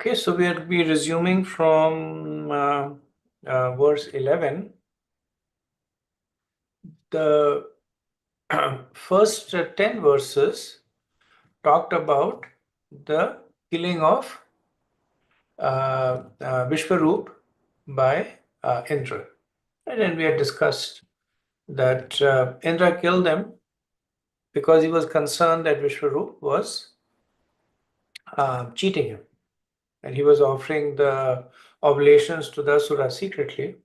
Okay, so we'll be resuming from verse 11. The first 10 verses talked about the killing of Vishwarup by Indra. And then we had discussed that Indra killed him because he was concerned that Vishwarup was cheating him. And he was offering the oblations to the Asura secretly.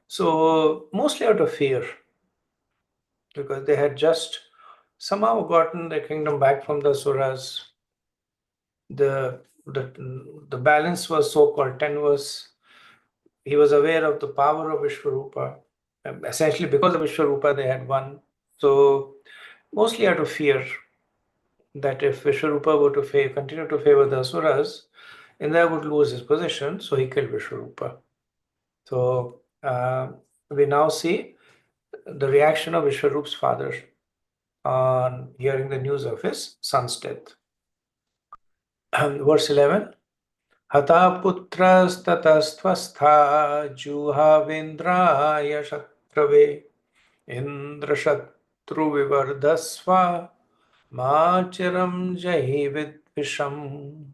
So, mostly out of fear, because they had just somehow gotten the kingdom back from the Asuras. The balance was so-called tenuous. He was aware of the power of Vishwarupa. Essentially, because of Vishwarupa, they had won. So, mostly out of fear that if Vishwarupa were to continue to favor the Asuras, Indra would lose his position, so he killed Vishwarupa. So, we now see the reaction of Vishwarup's father on hearing the news of his son's death. Verse 11, Hata putrastatastastha juhavindraya shatrave indra shatru vivardasva machiram jahi vidvisham.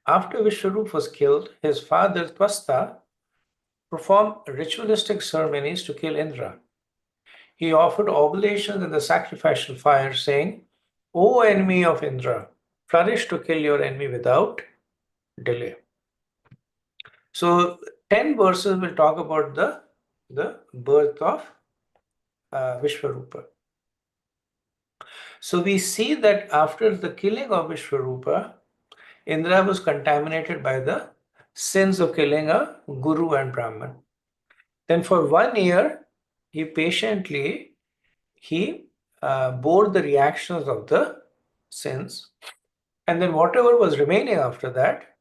After Vishwarup was killed, his father Twasta performed ritualistic ceremonies to kill Indra. He offered oblations in the sacrificial fire, saying, O enemy of Indra, flourish to kill your enemy without delay. So 10 verses will talk about the birth of Vishwarupa. So we see that after the killing of Vishwarupa, Indra was contaminated by the sins of killing a guru and Brahman. Then for 1 year, he patiently bore the reactions of the sins, and then whatever was remaining after that,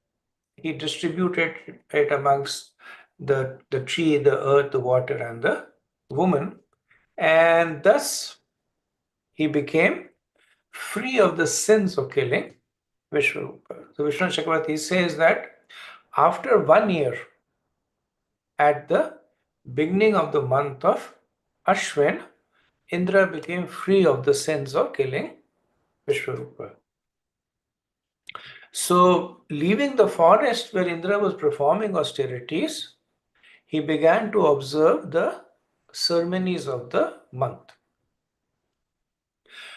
he distributed it amongst the tree, the earth, the water, and the woman, and thus he became free of the sins of killing Vishwarupa. So Vishnu Chakravarti says that after 1 year, at the beginning of the month of Ashwin, Indra became free of the sins of killing Vishwarupa. So, leaving the forest where Indra was performing austerities, he began to observe the ceremonies of the month.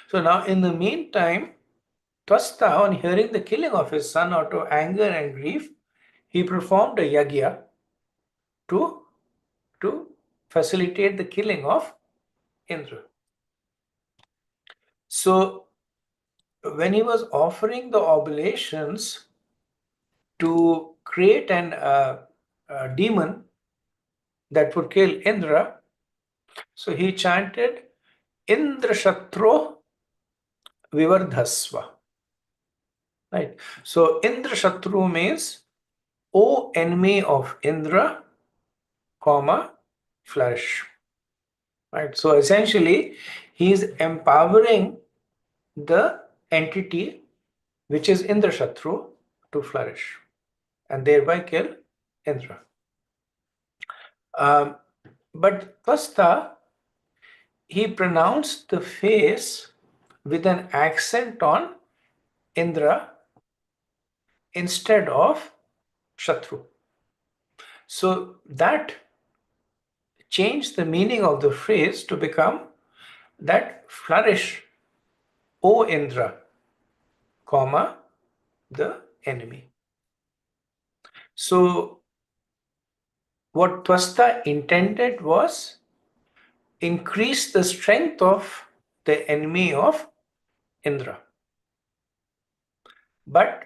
So now, in the meantime, Twasta, on hearing the killing of his son out of anger and grief, he performed a yagya to facilitate the killing of Indra. So, when he was offering the oblations to create a demon that would kill Indra, so he chanted Indra Shatro Vivardhasva. Right. So Indra Shatru means, O enemy of Indra, flourish. Right. So essentially, he is empowering the entity which is Indra Shatru to flourish and thereby kill Indra. But Twasta, he pronounced the face with an accent on Indra instead of Shatru. So that changed the meaning of the phrase to become that flourish, O Indra, the enemy. So what Twasta intended was increase the strength of the enemy of Indra. But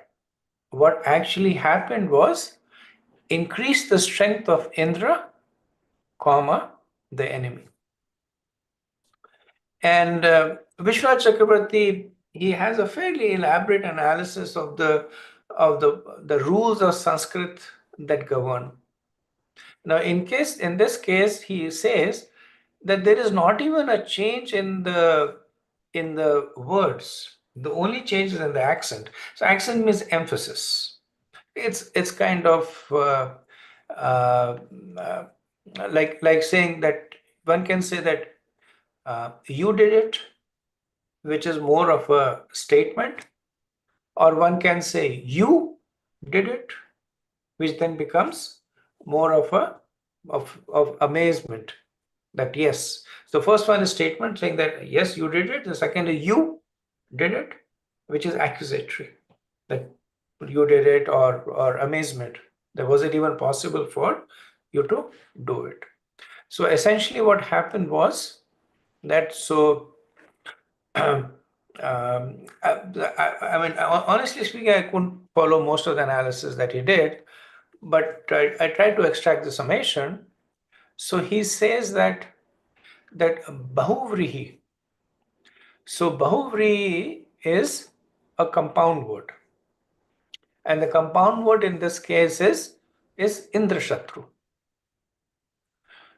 what actually happened was increase the strength of Indra, the enemy. And Vishwanath Chakravarti, he has a fairly elaborate analysis of the rules of Sanskrit that govern. Now, in this case, he says that there is not even a change in the words. The only change is in the accent. So accent means emphasis. It's kind of uh, uh, like saying that one can say that you did it, which is more of a statement, or one can say you did it, which then becomes more of a of amazement that yes. So first one is statement saying that yes, you did it. The second is you did it, which is accusatory, that you did it, or amazement that was it even possible for you to do it. So essentially what happened was that I mean, honestly speaking, I couldn't follow most of the analysis that he did, but I tried to extract the summation. So he says that bahuvrihi. So bahuvrihi is a compound word, and the compound word in this case is indrashatru.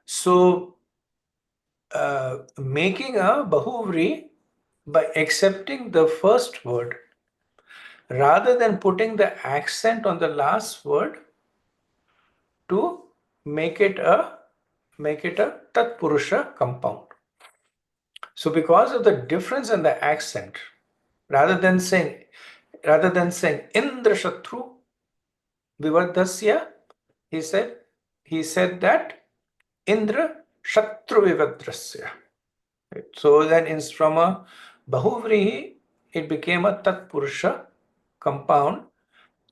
So making a bahuvri by accepting the first word rather than putting the accent on the last word to make it a tatpurusha compound. So because of the difference in the accent, rather than saying indrashatru vivardhasya, he said that indra shatru vivadrasya. Right? So then from a bahuvrihi, it became a tatpurusha compound,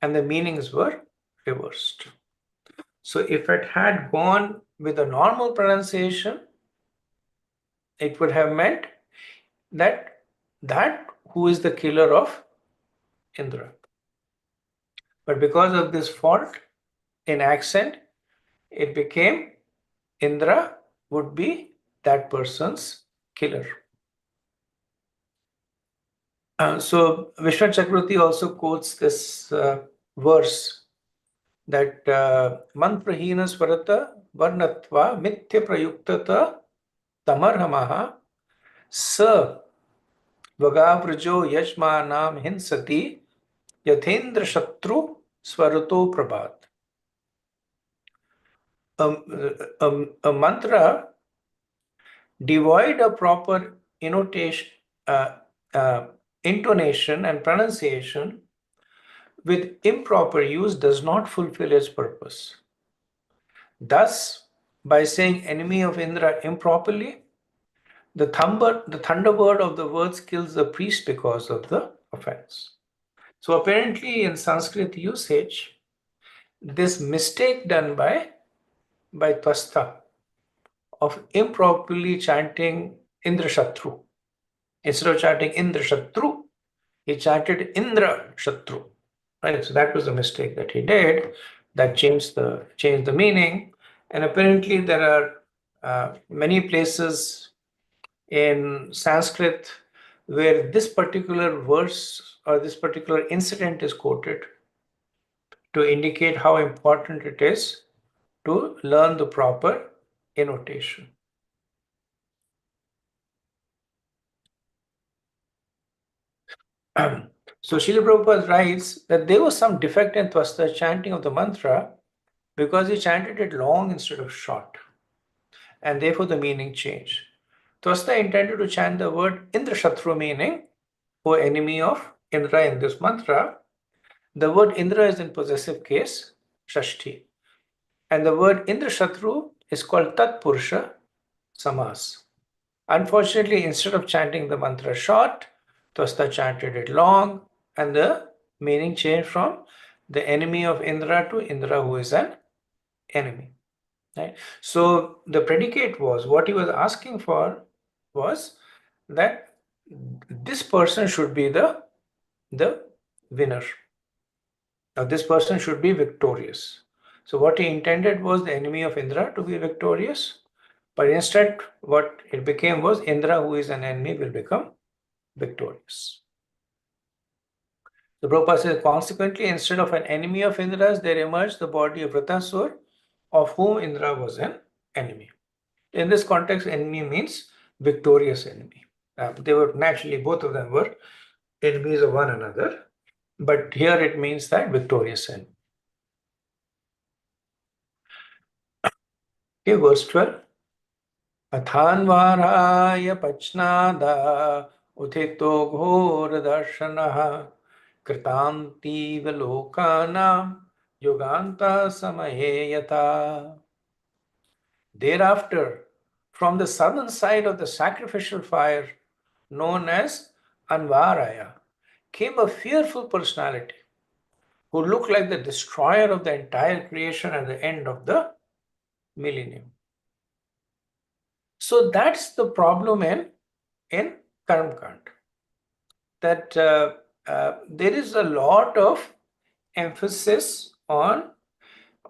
and the meanings were reversed. So if it had gone with a normal pronunciation, it would have meant that who is the killer of Indra. But because of this fault in accent, it became Indra would be that person's killer. So Vishnu Chakravarti also quotes this verse that manprahina swarata varnatva mithya prayuktata tamarhamaha sa vagavrjo yajmanam hinsati yathendra shatru swaruto prabhat. A mantra devoid of proper uh, uh, intonation and pronunciation with improper use does not fulfill its purpose. Thus, by saying enemy of Indra improperly, the thunderbird of the words kills the priest because of the offense. So apparently in Sanskrit usage, this mistake done by Twasta of improperly chanting Indra Shatru. Instead of chanting Indra Shatru, he chanted Indra Shatru. Right? So that was the mistake that he did. That changed the meaning. And apparently there are many places in Sanskrit where this particular verse or this particular incident is quoted to indicate how important it is to learn the proper intonation. So Srila Prabhupada writes that there was some defect in Twasta's chanting of the mantra because he chanted it long instead of short, and therefore the meaning changed. Twasta intended to chant the word Indra Shatru, meaning O enemy of Indra in this mantra. The word Indra is in possessive case, Shashti, and the word Indra Shatru is called Tat Purusha Samas. Unfortunately, instead of chanting the mantra short, Twasta chanted it long, and the meaning changed from the enemy of Indra to Indra who is an enemy. Right? So the predicate was, what he was asking for was that this person should be the winner. Now this person should be victorious. So what he intended was the enemy of Indra to be victorious, but instead what it became was Indra, who is an enemy, will become victorious. The Prabhupada says, consequently, instead of an enemy of Indra's, there emerged the body of Vritasur, of whom Indra was an enemy. In this context, enemy means victorious enemy. They were naturally, both of them were enemies of one another, but here it means that victorious enemy. Okay, verse 12. अथान्वाराय पच्नादा उत्थितो घोरदर्शनः कृतान्तीव लोकानां युगान्तसमये यथा. Thereafter, from the southern side of the sacrificial fire, known as Anvaraya, came a fearful personality who looked like the destroyer of the entire creation at the end of the millennium. So that's the problem in Karmakand. That there is a lot of emphasis on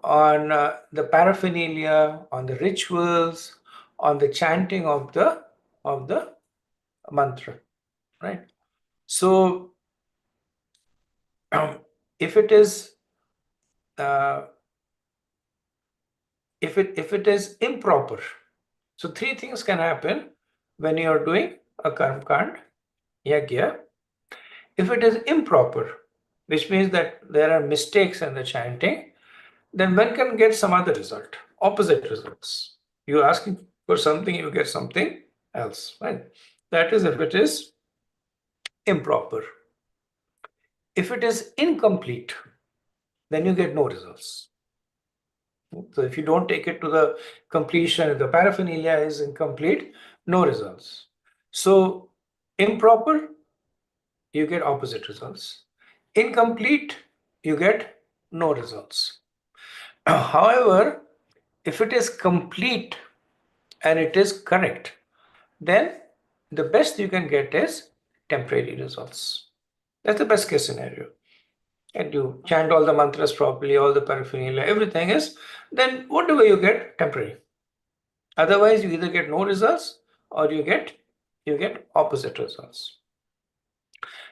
the paraphernalia, on the rituals, on the chanting of the mantra, right? So if it is if it is improper, so three things can happen when you are doing a karmakand yagya. If it is improper, which means that there are mistakes in the chanting, then one can get some other result, opposite results. You're asking for something, you get something else, right? That is if it is improper. If it is incomplete, then you get no results. So if you don't take it to the completion, if the paraphernalia is incomplete, no results. So improper, you get opposite results. Incomplete, you get no results. However, if it is complete and it is correct, then the best you can get is temporary results. That's the best case scenario. And you chant all the mantras properly, all the paraphernalia, everything is, then whatever you get, temporary. Otherwise, you either get no results or you get opposite results.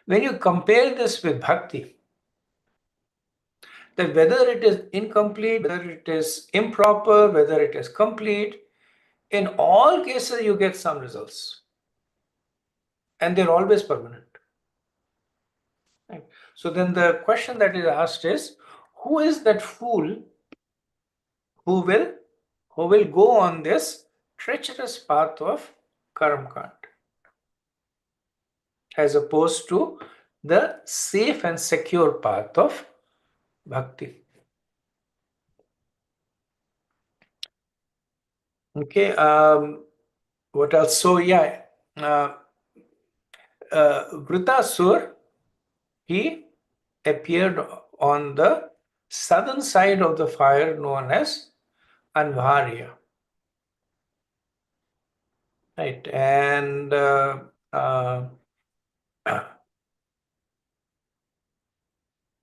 When you compare this with bhakti, that whether it is incomplete, whether it is improper, whether it is complete, in all cases you get some results. And they're always permanent. Right? So then the question that is asked is, who is that fool who will go on this treacherous path of Karamkand, as opposed to the safe and secure path of bhakti? Okay, what else? So yeah, Vritasur, he appeared on the southern side of the fire known as Anvarya. Right, and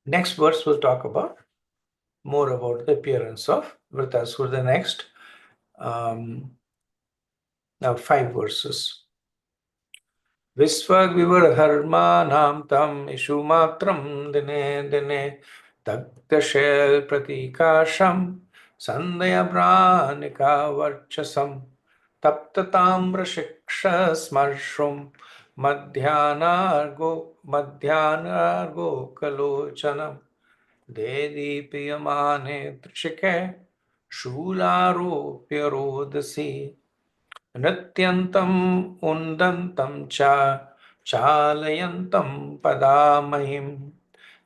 next verse will talk about more about the appearance of Vritasur. The next now 5 verses. Visvagvivarharmanam tam ishumatram dine dine Dagdashel pratikasham sandaya branika varchasam taptatamra shiksha smarshum madhyanargo kalochanam dedipiyamane trishike shularopya rodasi Nrityantam undantam cha chalayantam padamahim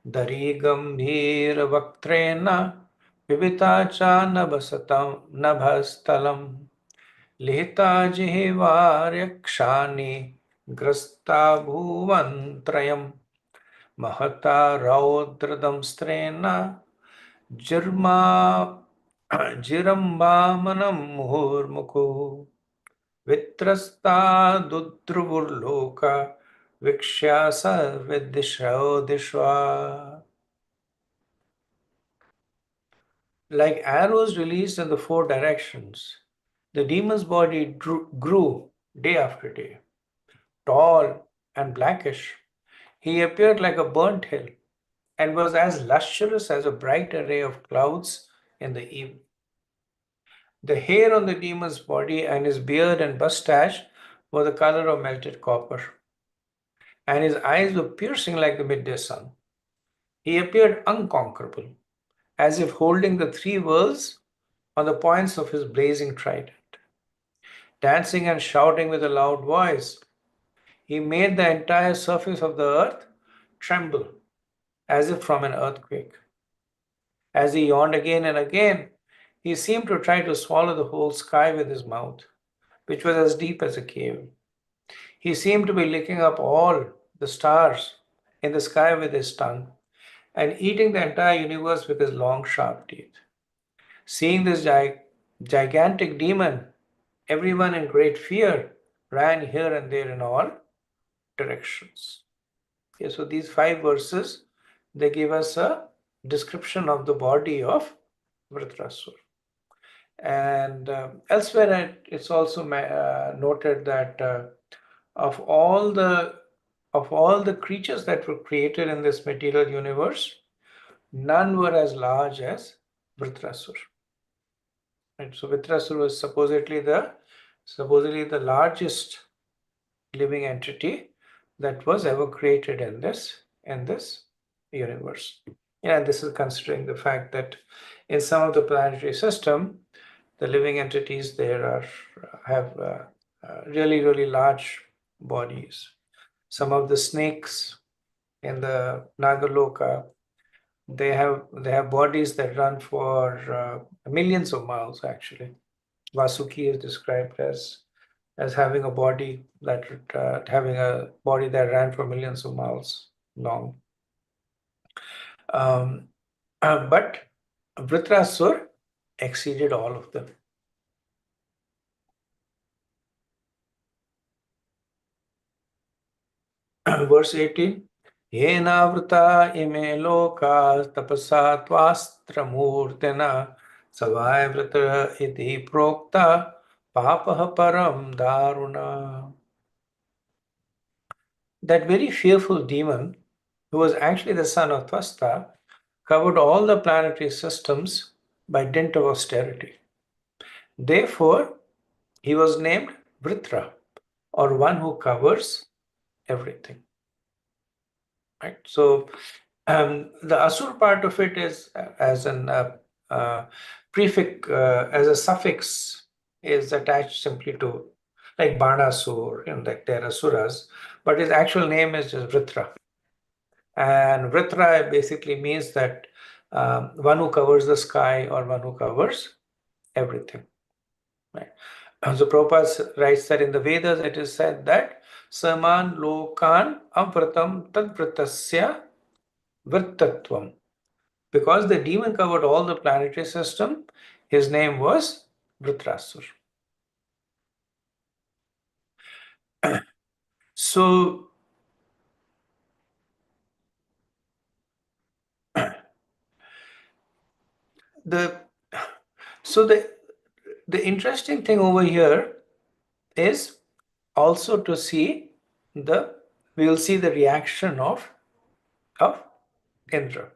darigambhir vaktrena vivita cha nabhastalam lihita jihivaryakshani grasta bhuvantrayam mahata raudradam strena jirma jirambamanam muhurmukhu Vitrasta Dudruvurloka Vikshasa Vidishwa. Like arrows released in the 4 directions, the demon's body grew day after day, tall and blackish. He appeared like a burnt hill and was as lustrous as a bright array of clouds in the evening. The hair on the demon's body and his beard and mustache were the color of melted copper. and his eyes were piercing like the midday sun. He appeared unconquerable, as if holding the three worlds on the points of his blazing trident. Dancing and shouting with a loud voice, he made the entire surface of the earth tremble as if from an earthquake. As he yawned again and again, he seemed to try to swallow the whole sky with his mouth, which was as deep as a cave. He seemed to be licking up all the stars in the sky with his tongue and eating the entire universe with his long, sharp teeth. Seeing this gigantic demon, everyone in great fear ran here and there in all directions. Okay, so these 5 verses, they give us a description of the body of Vritrasur. And elsewhere, it's also noted that of all the creatures that were created in this material universe, none were as large as Vritrasur. Right? So Vritrasur was supposedly the largest living entity that was ever created in this universe. And this is considering the fact that in some of the planetary system, the living entities there have really, really large bodies. Some of the snakes in the Nagaloka, they have bodies that run for millions of miles. Actually, Vasuki is described as having a body that ran for millions of miles long. But Vritrasur exceeded all of them. Verse 18, Yenavruta ime loka tapasa tvastramurtina savaivrata iti prokta papaha param daruna. That very fearful demon, who was actually the son of Tvasta, covered all the planetary systems by dint of austerity. Therefore, he was named Vritra, or one who covers everything. Right? So the Asur part of it is as an prefix, as a suffix is attached simply to, like Banasur, and like there are Asuras, but his actual name is just Vritra. And Vritra basically means that one who covers the sky or one who covers everything. Right? So Prabhupada writes that in the Vedas it is said that Saman Lokan Avratam Tadvritasya Virtatvam. Because the demon covered all the planetary system, his name was Vritrasur. So the interesting thing over here is also to see we'll see the reaction of Indra.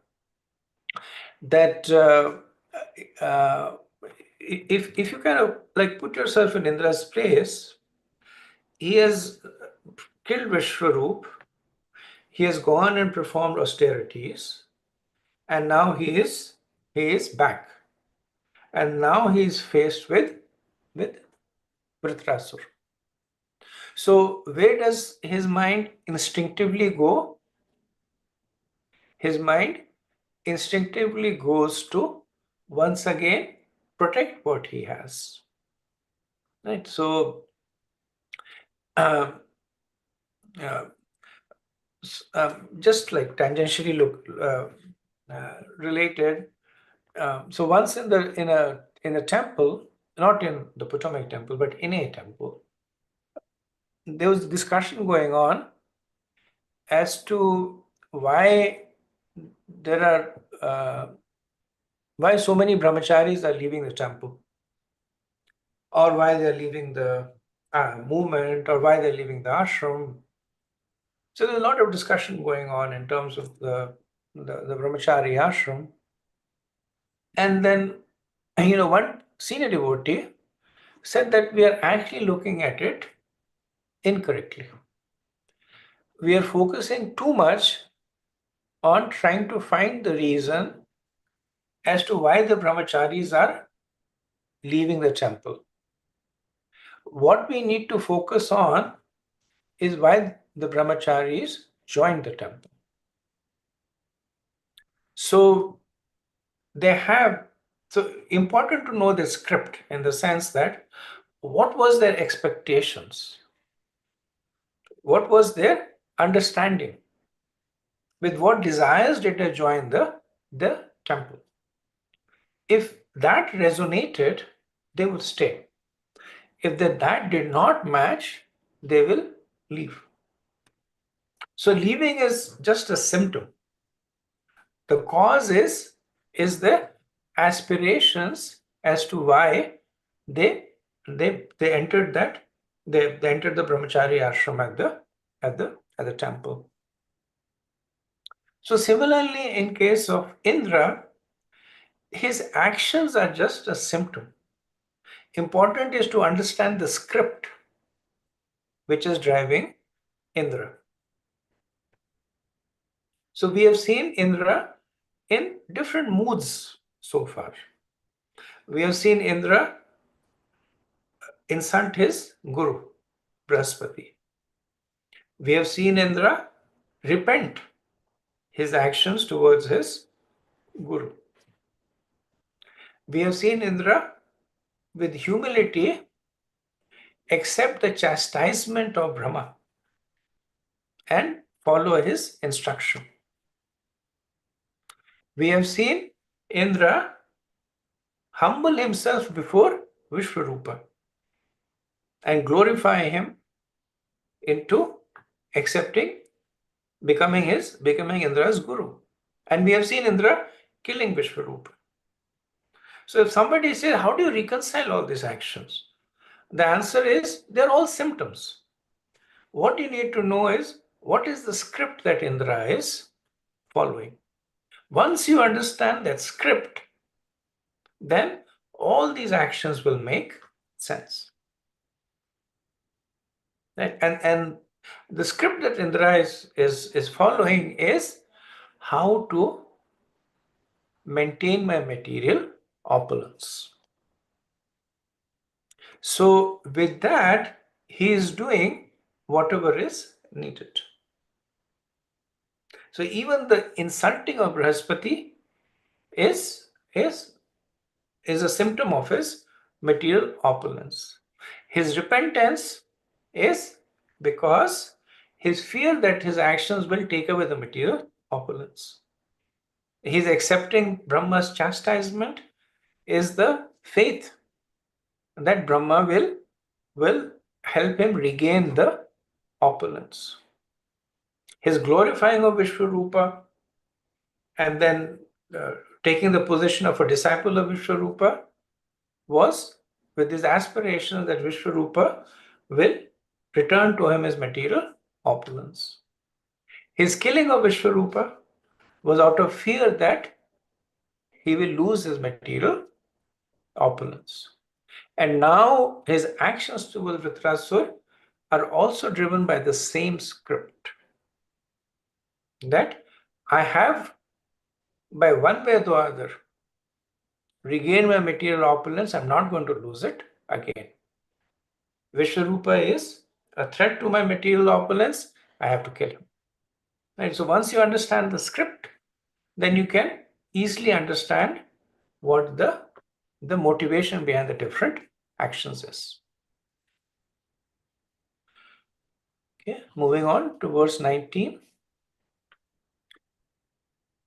That if you kind of like put yourself in Indra's place, he has killed Vishwaroop, he has gone and performed austerities, and now he is back, and now he is faced with Vritrasur. So where does his mind instinctively go? His mind instinctively goes to once again protect what he has. Right. So just like tangentially related. So once in a temple, not in the Potomac temple, but in a temple, there was discussion going on as to why why so many brahmacharis are leaving the temple, or why they're leaving the movement, or why they're leaving the ashram. So there's a lot of discussion going on in terms of the brahmachari ashram. And then, one senior devotee said that we are actually looking at it incorrectly. we are focusing too much on trying to find the reason as to why the brahmacharis are leaving the temple. What we need to focus on is why the brahmacharis joined the temple. So important to know the script in the sense that what was their expectations? What was their understanding? With what desires did they join the temple? If that resonated, they will stay. If that did not match, they will leave. So leaving is just a symptom. The cause is the aspirations as to why they they entered they entered the brahmachari ashram at the temple. So similarly, in case of Indra, his actions are just a symptom. Important is to understand the script which is driving Indra. So we have seen Indra in different moods so far. We have seen Indra insult his guru, Brahaspati. We have seen Indra repent his actions towards his guru. We have seen Indra with humility accept the chastisement of Brahma and follow his instruction. We have seen Indra humble himself before Vishwarupa and glorify him into accepting, becoming Indra's guru. And we have seen Indra killing Vishwarupa. So if somebody says, how do you reconcile all these actions? The answer is, they're all symptoms. What you need to know is, what is the script that Indra is following? Once you understand that script, then all these actions will make sense. Right? And the script that Indra is following is how to maintain my material opulence. So with that, he is doing whatever is needed. So even the insulting of Brahaspati is a symptom of his material opulence. His repentance is because his fear that his actions will take away the material opulence. His accepting Brahma's chastisement is the faith that Brahma will help him regain the opulence. His glorifying of Vishwarupa and then taking the position of a disciple of Vishwarupa was with his aspiration that Vishwarupa will return to him his material opulence. His killing of Vishwarupa was out of fear that he will lose his material opulence. And now his actions towards Vritrasur are also driven by the same script. That I have, by one way or the other, regained my material opulence. I'm not going to lose it again. Vishwarupa is a threat to my material opulence. I have to kill him. Right? So once you understand the script, then you can easily understand what the motivation behind the different actions is. Okay, moving on to verse 19.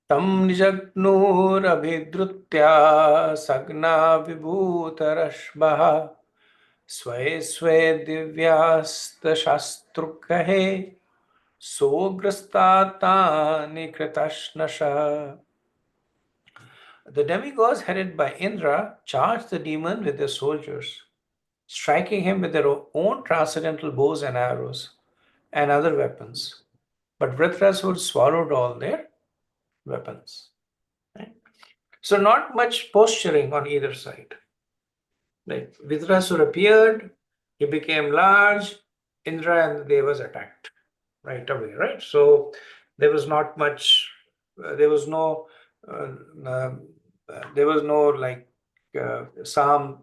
Tam nijagnoravidrutya sagna vibhutarashvaha sway sway divyastashastrukahe sograstatani kritashnasha. The demigods headed by Indra charged the demon with their soldiers, striking him with their own transcendental bows and arrows and other weapons. But Vritrasur swallowed all their weapons. Right? So not much posturing on either side. Like Vritrasur appeared, he became large, Indra and the Devas attacked. right away, right? So there was not much, there was no, there was no like Samdan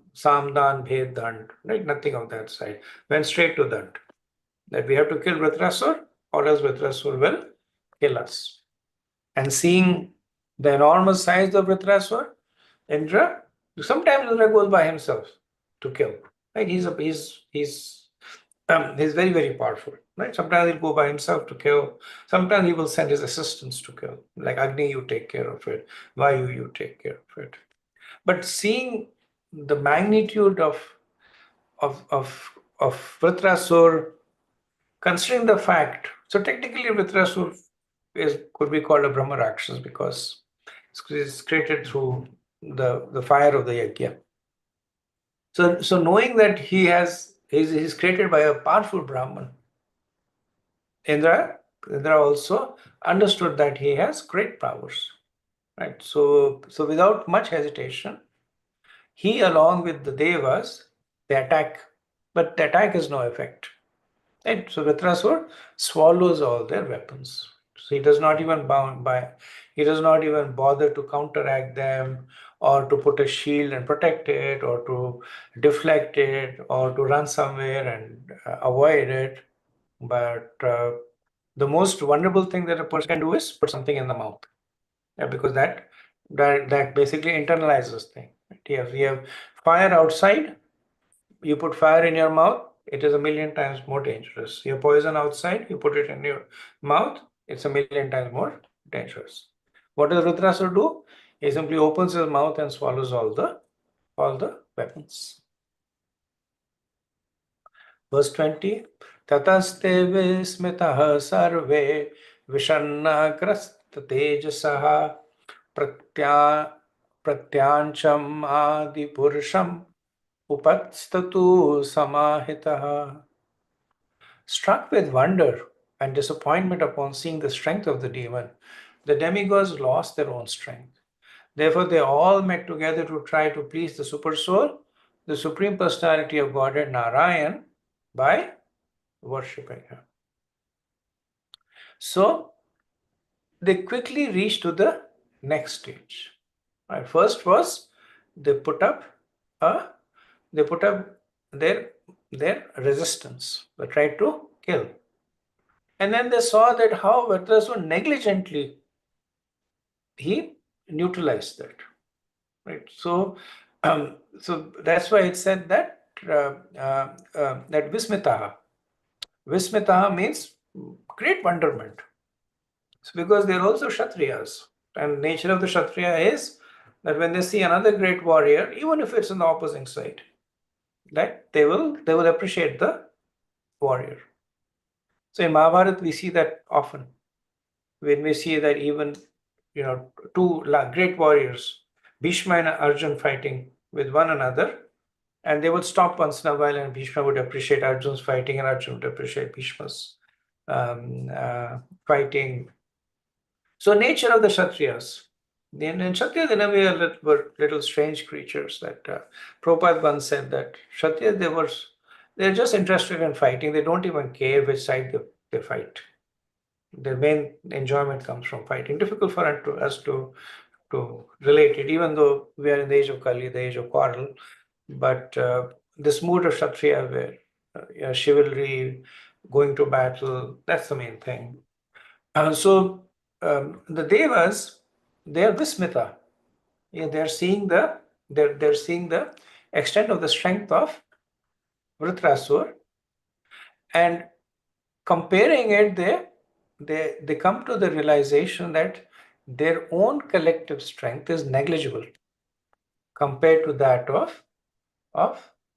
Bhed Dand, right? Nothing of that side. Went straight to Dand. That we have to kill Vritrasur, or else Vritrasur will kill us. And seeing the enormous size of Vritrasur, Indra, sometimes Indra goes by himself to kill. Right? He's very, very powerful. Right? Sometimes he'll go by himself to kill. Sometimes he will send his assistants to kill. Like Agni, you take care of it. Vayu, you take care of it. But seeing the magnitude of Vritrasur, considering the fact, so technically Vritrasur could be called a Brahma Rakshas because it's created through the fire of the yajna. So knowing that he's created by a powerful Brahman, Indra also understood that he has great powers, right? So without much hesitation, he along with the Devas, they attack, but the attack has no effect. Right? So Vritrasur swallows all their weapons. So he does not even he does not even bother to counteract them or to put a shield and protect it or to deflect it or to run somewhere and avoid it. But the most vulnerable thing that a person can do is put something in the mouth. Yeah, because that basically internalizes thing. We have fire outside, you put fire in your mouth, it is a million times more dangerous. You have poison outside, you put it in your mouth, it's a million times more dangerous. What does Rudrasur do? He simply opens his mouth and swallows all the weapons. Verse 20, Tataste vismitaha sarve vishannagrasta tejasaha pratyancham adi purusham upatstatu samahitaha. Struck with wonder and disappointment upon seeing the strength of the demon, the demigods lost their own strength. Therefore, they all met together to try to please the Supersoul, the Supreme Personality of Godhead Narayan, by worshipping him. So, they quickly reached to the next stage. Right, first was they put up their resistance. They tried to kill. And then they saw that how Vritrasura negligently he neutralized that. Right. So that's why it said that that Vismitaha. Vismitaha means great wonderment. So because they're also Kshatriyas. And nature of the Kshatriya is that when they see another great warrior, even if it's on the opposing side, that they will appreciate the warrior. So in Mahabharata we see that often. When we see that even two great warriors, Bhishma and Arjun, fighting with one another, and they would stop once in a while, and Bhishma would appreciate Arjun's fighting, and Arjun would appreciate Bhishma's fighting. So nature of the Kshatriyas. In Kshatriyas, in a way, were little strange creatures. That Prabhupada once said that Kshatriyas, they're just interested in fighting. They don't even care which side they fight. Their main enjoyment comes from fighting. Difficult for us to relate it, even though we are in the age of Kali, the age of quarrel. But this mood of Kshatriya, where chivalry, going to battle, that's the main thing. So the Devas, they are Vismita. Yeah, they're seeing the extent of the strength of Vritrasur, and comparing it, they come to the realization that their own collective strength is negligible compared to that of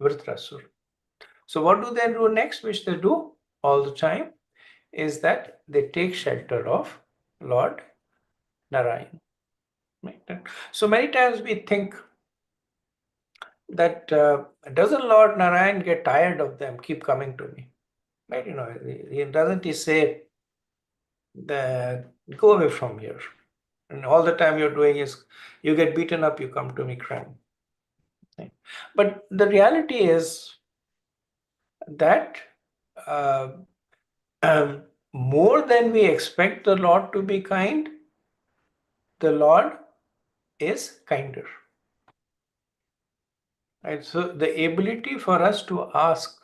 Vritrasur. So what do they do next, which they do all the time, is that they take shelter of Lord Narayan. Right? So many times we think that doesn't Lord Narayan get tired of them keep coming to me? Right? Doesn't he say that go away from here? And all the time you're doing is you get beaten up, you come to me crying. Right? But the reality is that more than we expect the Lord to be kind, the Lord is kinder. Right? So the ability for us to ask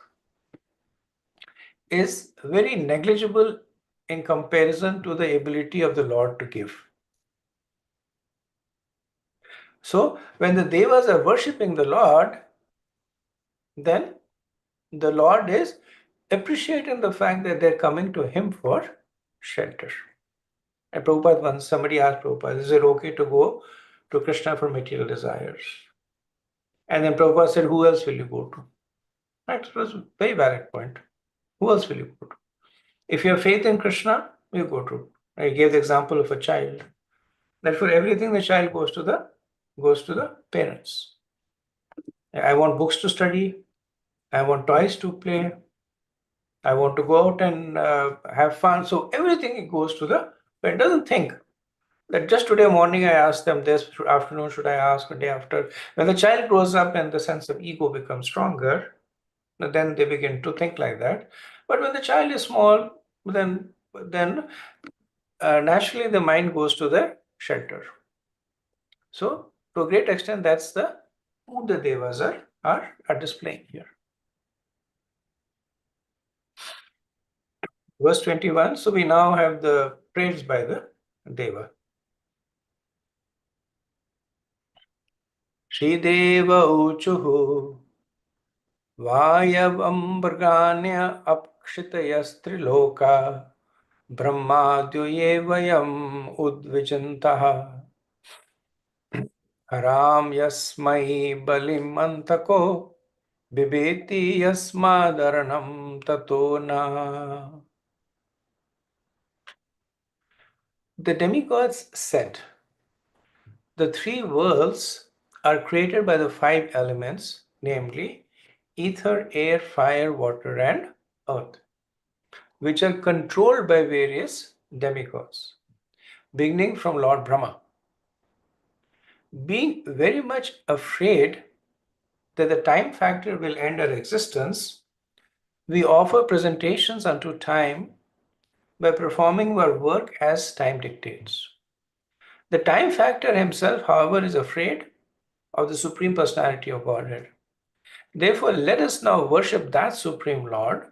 is very negligible in comparison to the ability of the Lord to give. So when the Devas are worshipping the Lord, then the Lord is appreciating the fact that they're coming to Him for shelter. And Prabhupada once, somebody asked Prabhupada, is it okay to go to Krishna for material desires? And then Prabhupada said, who else will you go to? That was a very valid point. Who else will you go to? If you have faith in Krishna, you go to. I gave the example of a child. That for everything the child goes to the parents. I want books to study. I want toys to play. I want to go out and have fun. So everything it goes to the parent. Doesn't think that just today morning I asked them this, afternoon should I ask, a day after. When the child grows up and the sense of ego becomes stronger, then they begin to think like that. But when the child is small, then naturally the mind goes to the shelter. So to a great extent, that's the mood the devas are displaying here. Verse 21. So we now have the praise by the deva. Shri Deva Uchuhu Vayavam Brganya Apkshitayastriloka Brahmadyo Vayam Udvijantaha Haram Yasmai Balim Antako Bibeti Yasmadaranam Tatona. The demigods said, the three worlds are created by the five elements, namely ether, air, fire, water, and earth, which are controlled by various demigods, beginning from Lord Brahma. Being very much afraid that the time factor will end our existence, we offer presentations unto time by performing our work as time dictates. The time factor himself, however, is afraid of the Supreme Personality of Godhead. Therefore, let us now worship that Supreme Lord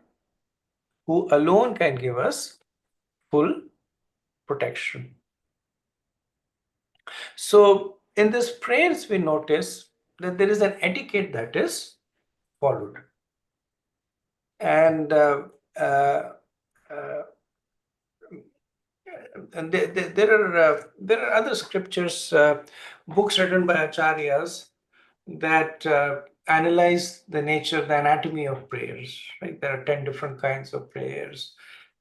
who alone can give us full protection. So, in this prayers, we notice that there is an etiquette that is followed. And and there are other scriptures, books written by acharyas that analyze the nature, the anatomy of prayers. Right, there are 10 different kinds of prayers.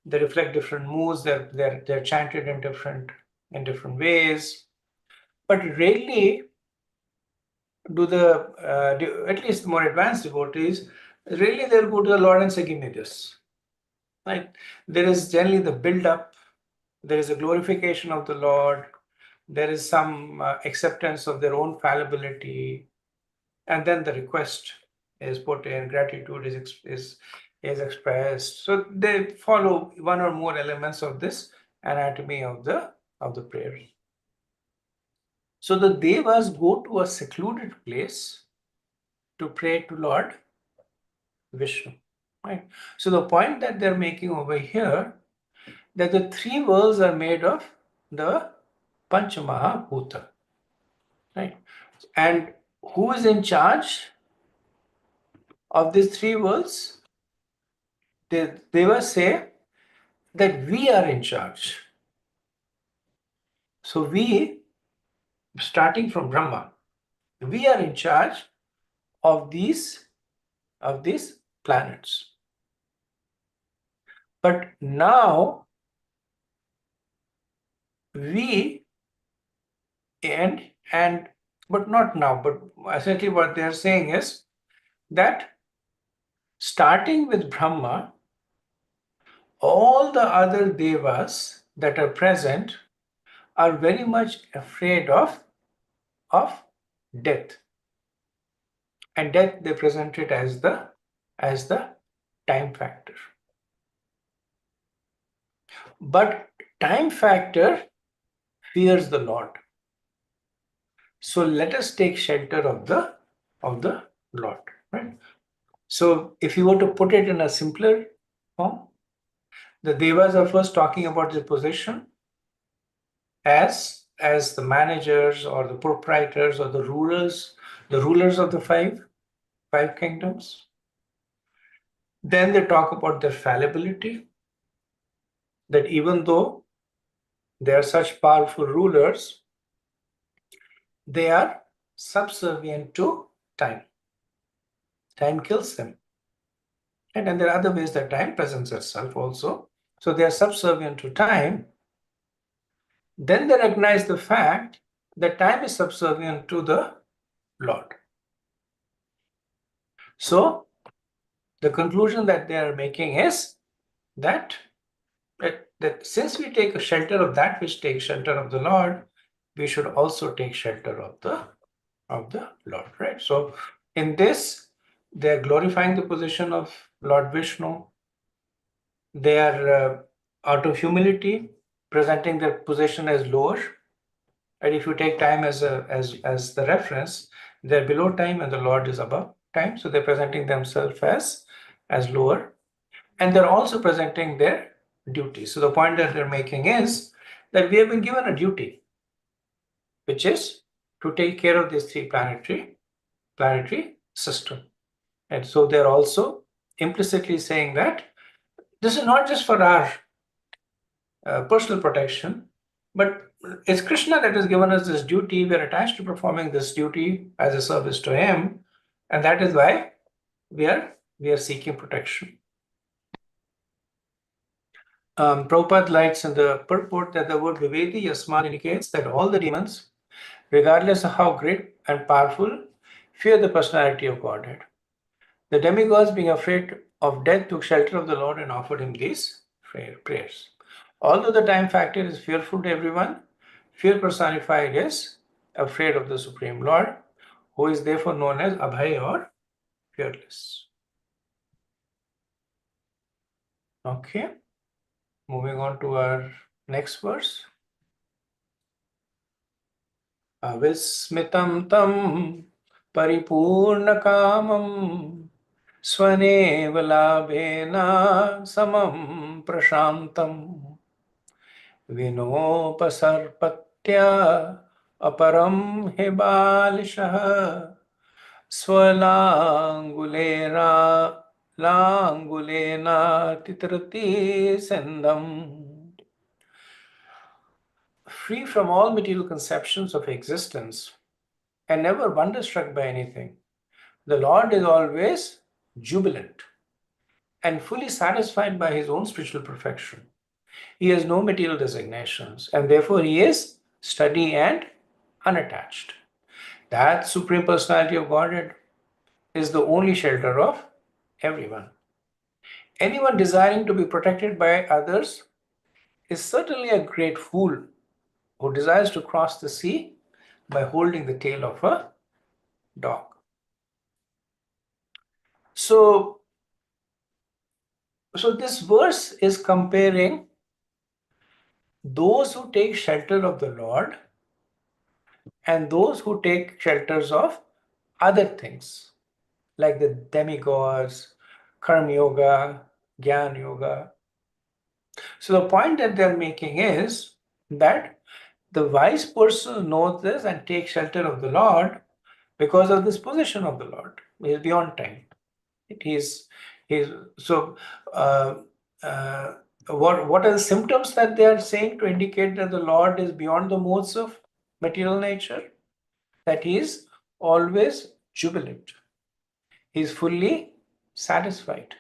They reflect different moods. They're chanted in different ways. But rarely do at least the more advanced devotees, really they'll go to the Lord and say, "Give me this." Right? There is generally the build-up. There is a glorification of the Lord. There is some acceptance of their own fallibility, and then the request is put in. Gratitude is expressed. So they follow one or more elements of this anatomy of the prayer. So the devas go to a secluded place to pray to Lord Vishnu. Right. So the point that they're making over here, that the three worlds are made of the Panchamaha Bhuta. Right. And who is in charge of these three worlds? They will say that we are in charge. So we, starting from Brahma, we are in charge of these planets. But now we but not now, but essentially what they are saying is that starting with Brahma, all the other devas that are present are very much afraid of death. And death they present it as the time factor. But time factor fears the Lord. So let us take shelter of the Lord. Right? So if you were to put it in a simpler form, the Devas are first talking about their position as the managers or the proprietors or the rulers of the five kingdoms. Then they talk about their fallibility, that even though they are such powerful rulers, they are subservient to time. Time kills them. And then there are other ways that time presents itself also. So they are subservient to time. Then they recognize the fact that time is subservient to the Lord. So the conclusion that they are making is that, that since we take a shelter of that which takes shelter of the Lord, we should also take shelter of the Lord, right? So in this, they are glorifying the position of Lord Vishnu. They are out of humility presenting their position as lower. And if you take time as the reference, they're below time and the Lord is above time. So they're presenting themselves as lower. And they're also presenting their duty. So the point that they're making is that we have been given a duty, which is to take care of this three planetary system. And so they're also implicitly saying that this is not just for our personal protection, but it's Krishna that has given us this duty. We're attached to performing this duty as a service to him, and that is why we are seeking protection. Prabhupada writes in the purport that the word Vivedi Yasman indicates that all the demons, regardless of how great and powerful, fear the personality of Godhead. The demigods, being afraid of death, took shelter of the Lord and offered him these prayers. Although the time factor is fearful to everyone, fear personified is afraid of the Supreme Lord, who is therefore known as Abhay or fearless. Okay, moving on to our next verse. Avismitam tam paripurnakamam swanev labhena samam prashantam vinopasarpatya aparam hibalishah swalangulera langulena titrati sendam. Free from all material conceptions of existence and never wonderstruck by anything, the Lord is always jubilant and fully satisfied by his own spiritual perfection. He has no material designations, and therefore he is steady and unattached. That Supreme Personality of Godhead is the only shelter of everyone. Anyone desiring to be protected by others is certainly a great fool who desires to cross the sea by holding the tail of a dog. So this verse is comparing those who take shelter of the Lord and those who take shelters of other things, like the demigods, Karma Yoga, Gyan Yoga. So the point that they're making is that the wise person knows this and takes shelter of the Lord because of this position of the Lord. He is beyond time. He's so. Uh, uh, what are the symptoms that they are saying to indicate that the Lord is beyond the modes of material nature? That he is always jubilant. He is fully satisfied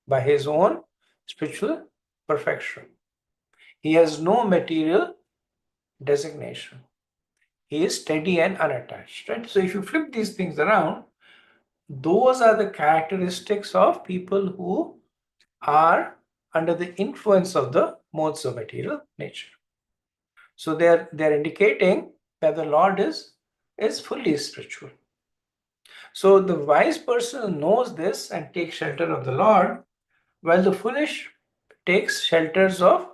by his own spiritual perfection. He has no material designation. He is steady and unattached. Right? So if you flip these things around, those are the characteristics of people who are under the influence of the modes of material nature. So they're indicating that the Lord is fully spiritual. So the wise person knows this and takes shelter of the Lord, while the foolish takes shelters of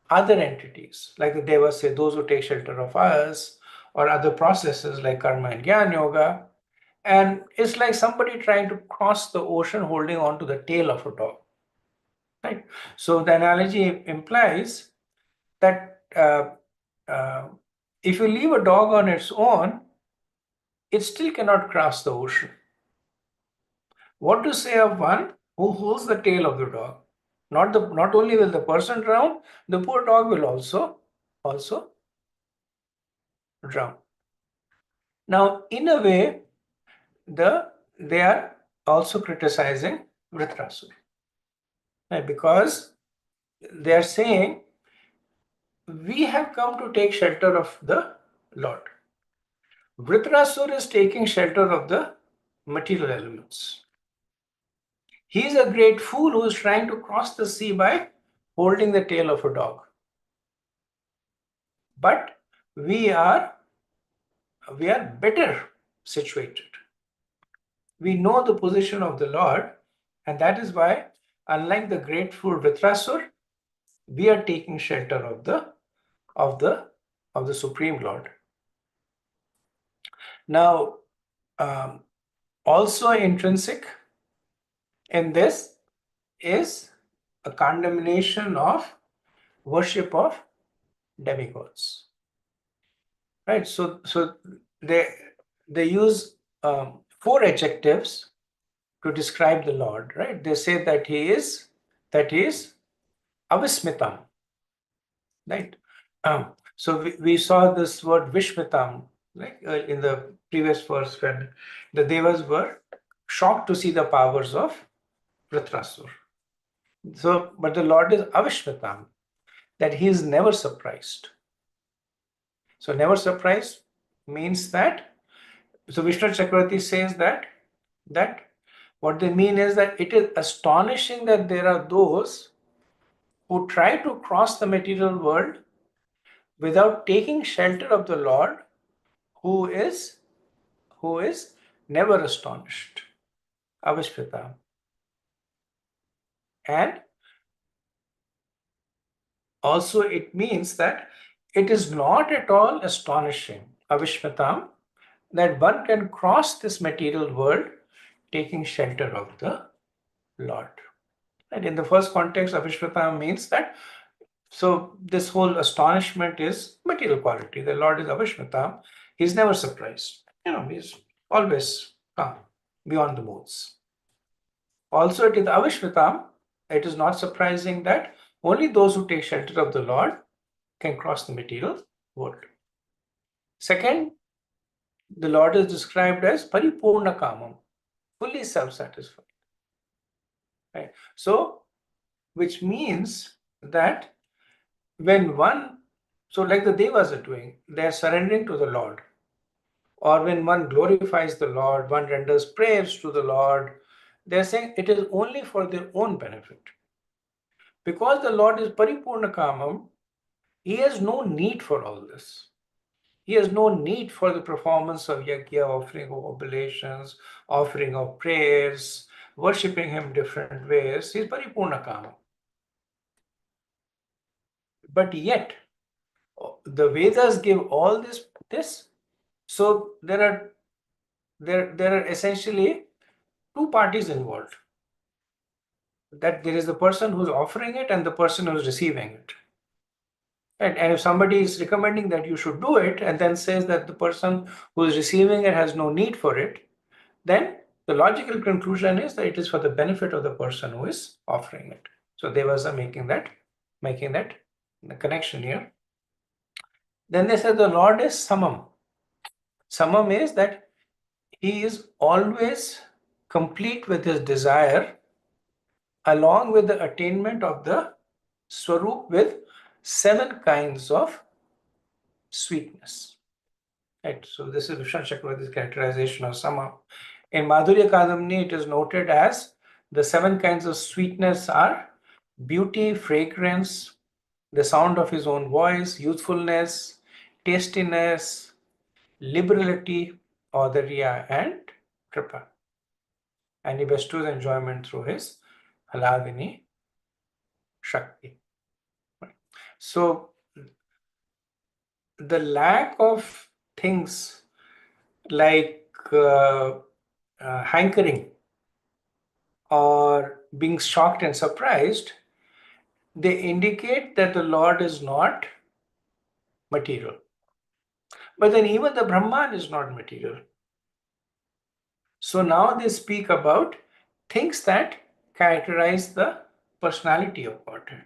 other entities, like the Devas say, those who take shelter of us, or other processes like karma and jnana yoga. And it's like somebody trying to cross the ocean holding on to the tail of a dog, right? So the analogy implies that if you leave a dog on its own, it still cannot cross the ocean. What to say of one who holds the tail of the dog? Not only will the person drown, the poor dog will also drown. Now, in a way, they are also criticizing Vritrasura, right? Because they are saying we have come to take shelter of the Lord. Vritrasura is taking shelter of the material elements. He is a great fool who is trying to cross the sea by holding the tail of a dog. But we are better situated. We know the position of the Lord, and that is why, unlike the great fool Vritrasura, we are taking shelter of the Supreme Lord. Now, also intrinsic in this is a condemnation of worship of demigods, right? So they use 4 adjectives to describe the Lord, right? They say that he is avismitam, right? So we saw this word vishmitam, like in the previous verse, when the devas were shocked to see the powers of Vritrasura. So, but the Lord is avishmitam, that he is never surprised. So never surprised means that, so Vishnu Chakravarti says that what they mean is that it is astonishing that there are those who try to cross the material world without taking shelter of the Lord, who is never astonished, avishpita. And also it means that it is not at all astonishing, avishmitam, that one can cross this material world taking shelter of the Lord. And in the first context, avishmitam means that, so this whole astonishment is material quality. The Lord is avishmitam. He's never surprised. He's always calm, beyond the moods. Also, it is avishmitam. It is not surprising that only those who take shelter of the Lord can cross the material world. Second, the Lord is described as paripurna kamam, fully self-satisfied. Right? So, which means that when one, so like the devas are doing, they are surrendering to the Lord. Or when one glorifies the Lord, one renders prayers to the Lord, they're saying it is only for their own benefit. Because the Lord is paripurna kamam, he has no need for all this. He has no need for the performance of yajna, offering of oblations, offering of prayers, worshipping him different ways. He is paripurna kamam. But yet, the Vedas give all this. So there are essentially 2 parties involved. That there is the person who's offering it and the person who's receiving it. And if somebody is recommending that you should do it and then says that the person who is receiving it has no need for it, then the logical conclusion is that it is for the benefit of the person who is offering it. So Devas are making that connection here. Then they said the Lord is samam. Samam is that he is always complete with his desire, along with the attainment of the Swarup with 7 kinds of sweetness. Right. So this is Vishnu Chakravarti's characterization of Sama. In Madhurya Kadamini, it is noted as the 7 kinds of sweetness are beauty, fragrance, the sound of his own voice, youthfulness, tastiness, liberality, audarya, and kripa. And he bestows enjoyment through his haladini Shakti. So the lack of things like hankering or being shocked and surprised, they indicate that the Lord is not material. But then even the Brahman is not material. So now they speak about things that characterize the personality of Godhead.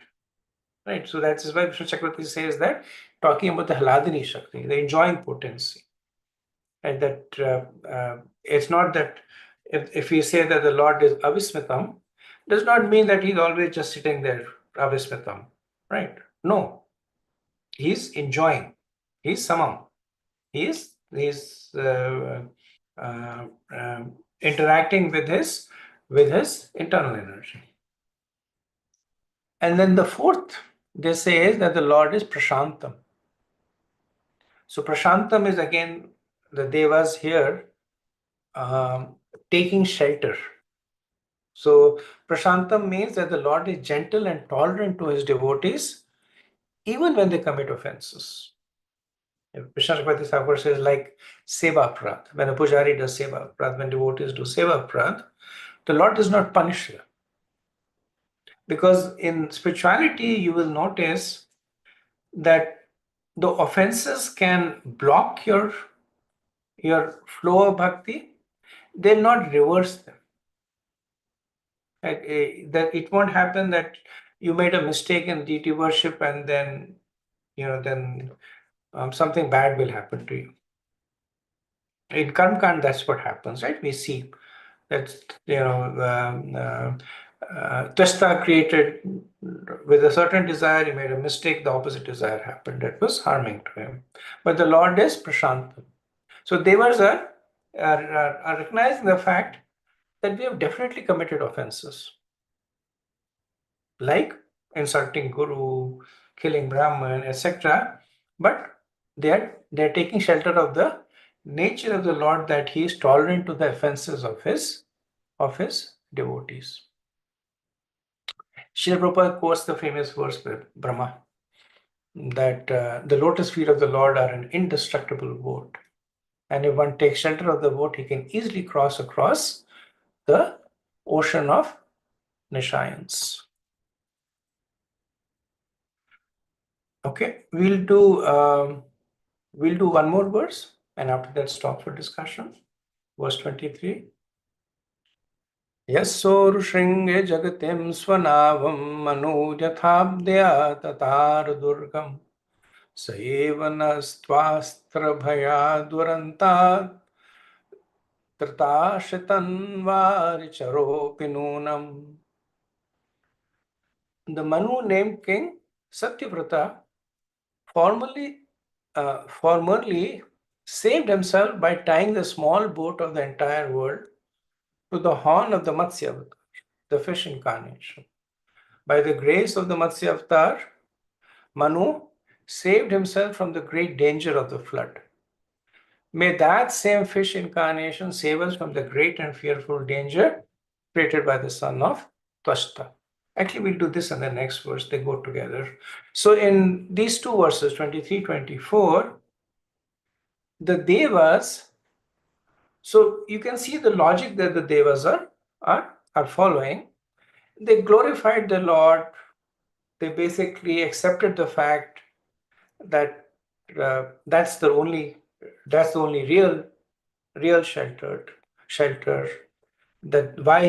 Right. So that is why Vishnu Chakravarti says that, talking about the Hladini Shakti, the enjoying potency. And that it's not that if we say that the Lord is avismitam, does not mean that he's always just sitting there, avismitam. Right? No. He's enjoying. He's samam. He's interacting with his internal energy. And then the fourth, they say, is that the Lord is prashantam. So prashantam is again the devas here taking shelter. So prashantam means that the Lord is gentle and tolerant to his devotees even when they commit offenses. Vishnu Chakravarti Thakur says, like seva prad. When a pujari does seva prad, when devotees do seva prad, the Lord does not punish them. Because in spirituality, you will notice that the offenses can block your flow of bhakti. They'll not reverse them. That it won't happen that you made a mistake in deity worship and then something bad will happen to you. In karma kand, that's what happens, right? We see that Testa created with a certain desire, he made a mistake, the opposite desire happened. That was harming to him. But the Lord is Prashantam. So devas are recognizing the fact that we have definitely committed offenses, like insulting Guru, killing Brahman, etc. But they're taking shelter of the nature of the Lord, that he is tolerant to the offenses of his devotees. Srila Prabhupada quotes the famous verse by Brahma that the lotus feet of the Lord are an indestructible boat. And if one takes shelter of the boat, he can easily cross across the ocean of Nishayans. Okay, we'll do one more verse, and after that stop for discussion. Verse 23. Yassorushringe jagatim swanavam manujathabdya tatar durgam saevanastvastra bhayaduranta tritashitanvaricharupinunam. The Manu named King Satyavrata formerly saved himself by tying the small boat of the entire world to the horn of the Matsya Avatar, the fish incarnation. By the grace of the Matsya Avatar, Manu saved himself from the great danger of the flood. May that same fish incarnation save us from the great and fearful danger created by the son of Twashta. Actually, we'll do this in the next verse. They go together. So in these two verses, 23, 24, the Devas, so you can see the logic that the Devas are following. They glorified the Lord. They basically accepted the fact that that's the only real shelter, that why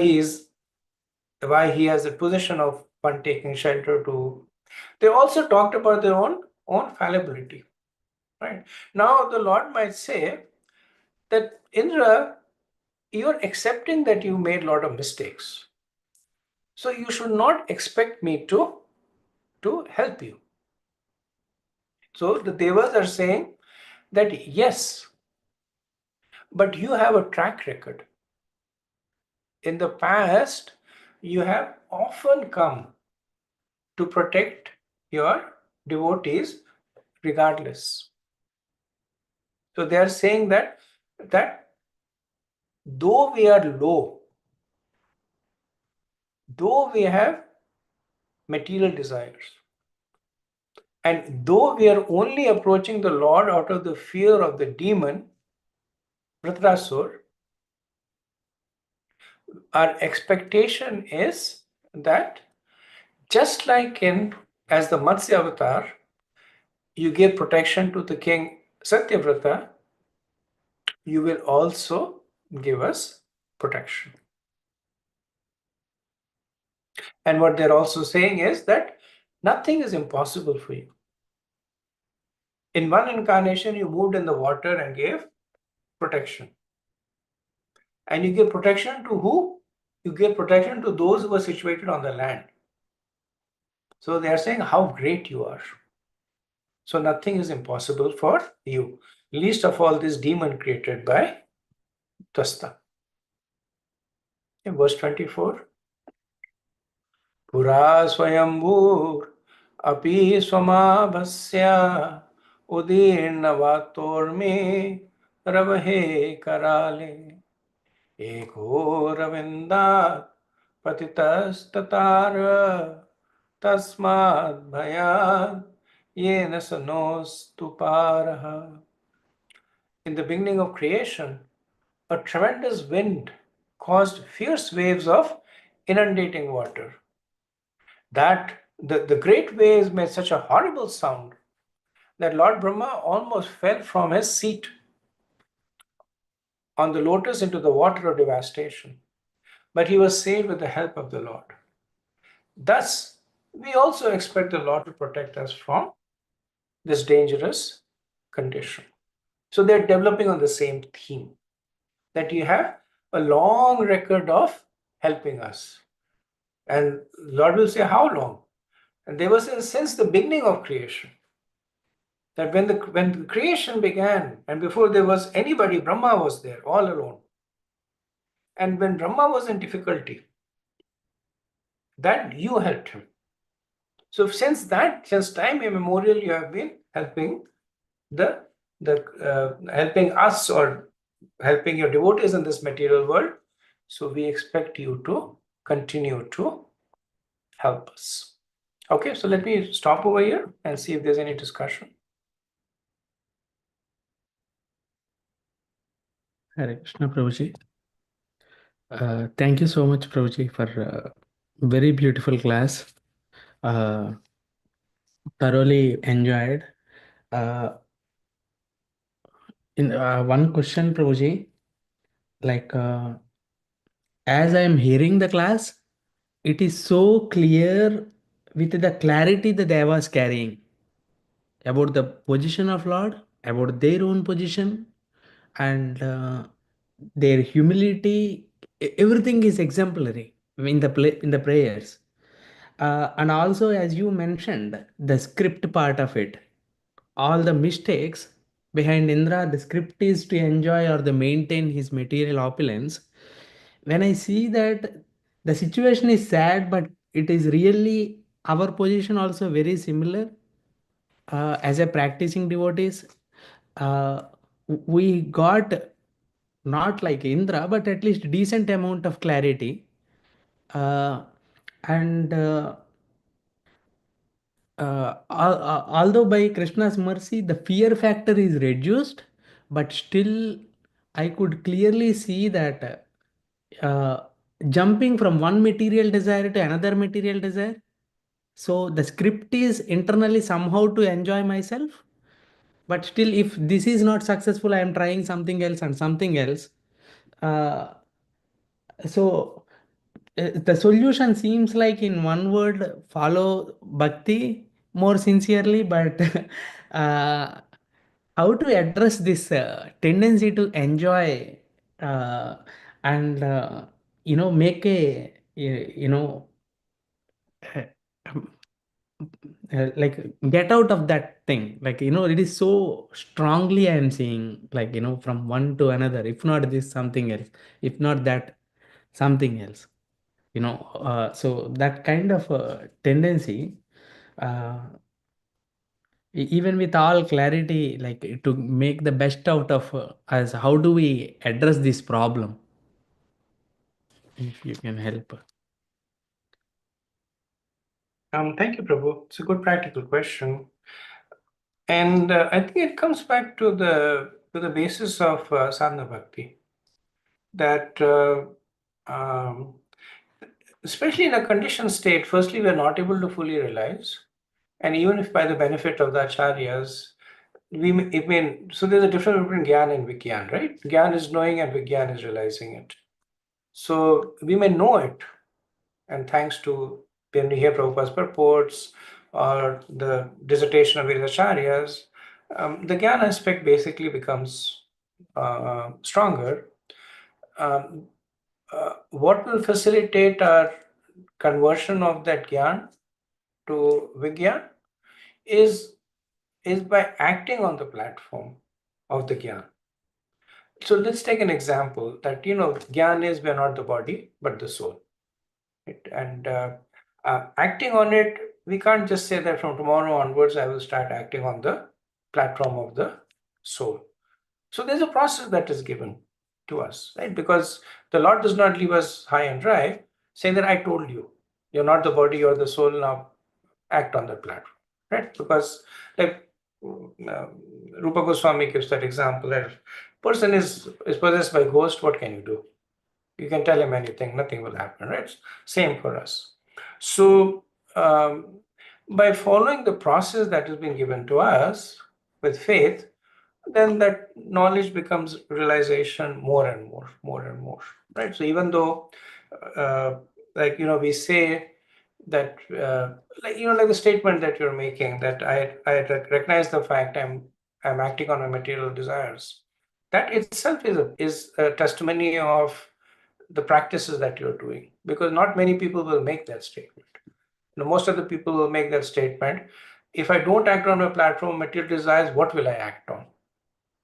he has a position of one taking shelter to. They also talked about their own fallibility. Right? Now the Lord might say that, Indra, you're accepting that you made a lot of mistakes. So you should not expect me to help you. So the Devas are saying that yes, but you have a track record. In the past, you have often come to protect your devotees regardless. So they are saying that though we are low, though we have material desires, And though we are only approaching the Lord out of the fear of the demon, Vritrasur, our expectation is that just like in as the Matsya avatar, you give protection to the king Satyavrata, you will also give us protection. And what they're also saying is that nothing is impossible for you. In one incarnation, you moved in the water and gave protection. And you give protection to who? You give protection to those who are situated on the land. So they are saying how great you are. So nothing is impossible for you. Least of all this demon created by Tasta. In verse 24. Pura swayambhur api swamabhasya udirnavatorme ravahe karale eko ravindat patitas tasmad bhayad yena sanostu paraha. In the beginning of creation, a tremendous wind caused fierce waves of inundating water. That the great waves made such a horrible sound that Lord Brahma almost fell from his seat on the lotus into the water of devastation. But he was saved with the help of the Lord. Thus, we also expect the Lord to protect us from this dangerous condition. So they're developing on the same theme, that you have a long record of helping us. And Lord will say, how long? And they were saying, since the beginning of creation. That when the creation began, and before there was anybody, Brahma was there all alone. And when Brahma was in difficulty, that you helped him. So since time immemorial, you have been helping helping us or helping your devotees in this material world. So we expect you to continue to help us. Okay, so let me stop over here and see if there's any discussion. Hare Krishna, Prabhuji. Thank you so much, Prabhuji, for very beautiful class. Uh, Thoroughly enjoyed. Uh, in one question, Prabhuji, like as I am hearing the class, it is so clear with the clarity that I was carrying about the position of Lord, about their own position, and their humility. Everything is exemplary in in the prayers. And also, as you mentioned, the script part of it, all the mistakes behind Indra, the script is to enjoy or to maintain his material opulence. When I see that the situation is sad, but it is really our position also very similar. As a practicing devotees, uh, we got not like Indra, but at least decent amount of clarity. Uh, and Although by Krishna's mercy, the fear factor is reduced, but still I could clearly see that jumping from one material desire to another material desire. So the script is internally somehow to enjoy myself, but still, if this is not successful, I am trying something else and something else. Uh, so the solution seems like in one word, follow bhakti more sincerely, but uh, how to address this tendency to enjoy uh, and make a uh, um, like get out of that thing, like it is so strongly I am seeing, like from one to another, if not this something else, if not that something else, so that kind of tendency, uh, even with all clarity, like to make the best out of us, how do we address this problem, if you can help? Thank you, Prabhu. It's a good practical question. And I think it comes back to the basis of sadhana bhakti, that especially in a conditioned state, firstly, we are not able to fully realize. And even if by the benefit of the acharyas, so there's a difference between gyan and vigyan, right? Gyan is knowing and vigyan is realizing it. So we may know it, and thanks to when we hear Prabhupada's purports or the dissertation of various acharyas, the gyan aspect basically becomes stronger. Um, what will facilitate our conversion of that gyan to vigyan is by acting on the platform of the gyan. So let's take an example that, gyan is we are not the body, but the soul. Right? And acting on it, we can't just say that from tomorrow onwards, I will start acting on the platform of the soul. So there's a process that is given to us, right? Because the Lord does not leave us high and dry, saying that I told you, you're not the body, you're the soul, now act on that platform, right? Because like Rupa Goswami gives that example that person is possessed by ghost, what can you do? You can tell him anything, nothing will happen, right? Same for us. So by following the process that has been given to us with faith, then that knowledge becomes realization more and more, right? So even though, uh, we say that, like the statement that you're making, that I recognize the fact I'm acting on my material desires. That itself is a testimony of the practices that you're doing, because not many people will make that statement. Most of the people will make that statement. If I don't act on a platform, material desires, what will I act on?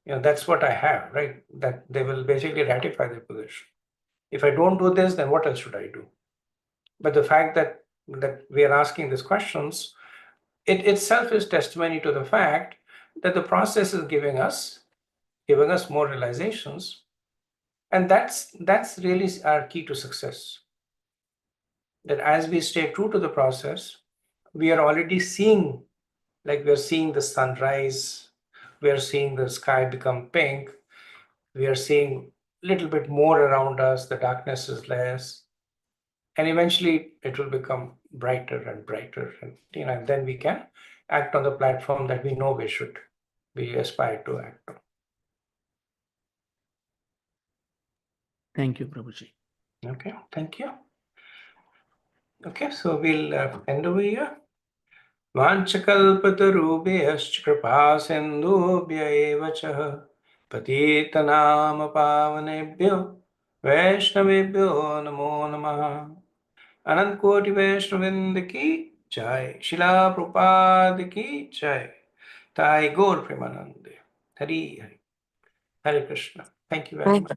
That's what I have, right? That they will basically ratify their position. If I don't do this, then what else should I do? But the fact that we are asking these questions, it itself is testimony to the fact that the process is giving us more realizations, and that's really our key to success. That as we stay true to the process, we are already seeing, like we are seeing the sunrise, we are seeing the sky become pink, we are seeing a little bit more around us, the darkness is less, and eventually it will become brighter and brighter, and then we can act on the platform that we know we aspire to act on. Thank you, Prabhuji. Okay, thank you. Okay, so we'll end over here. वाञ्छकल्पतरुभ्यश्च कृपा सिन्धुभ्य एव च पतितनाम पावनेभ्यो वैष्णवेभ्यो नमो नमः। अनंत कोटि वैष्णववृंद की जय, शिला प्रभुपाद की जय, ताई गौर प्रेमानंद। हरि हरि, हरे Krishna. Thank you very much.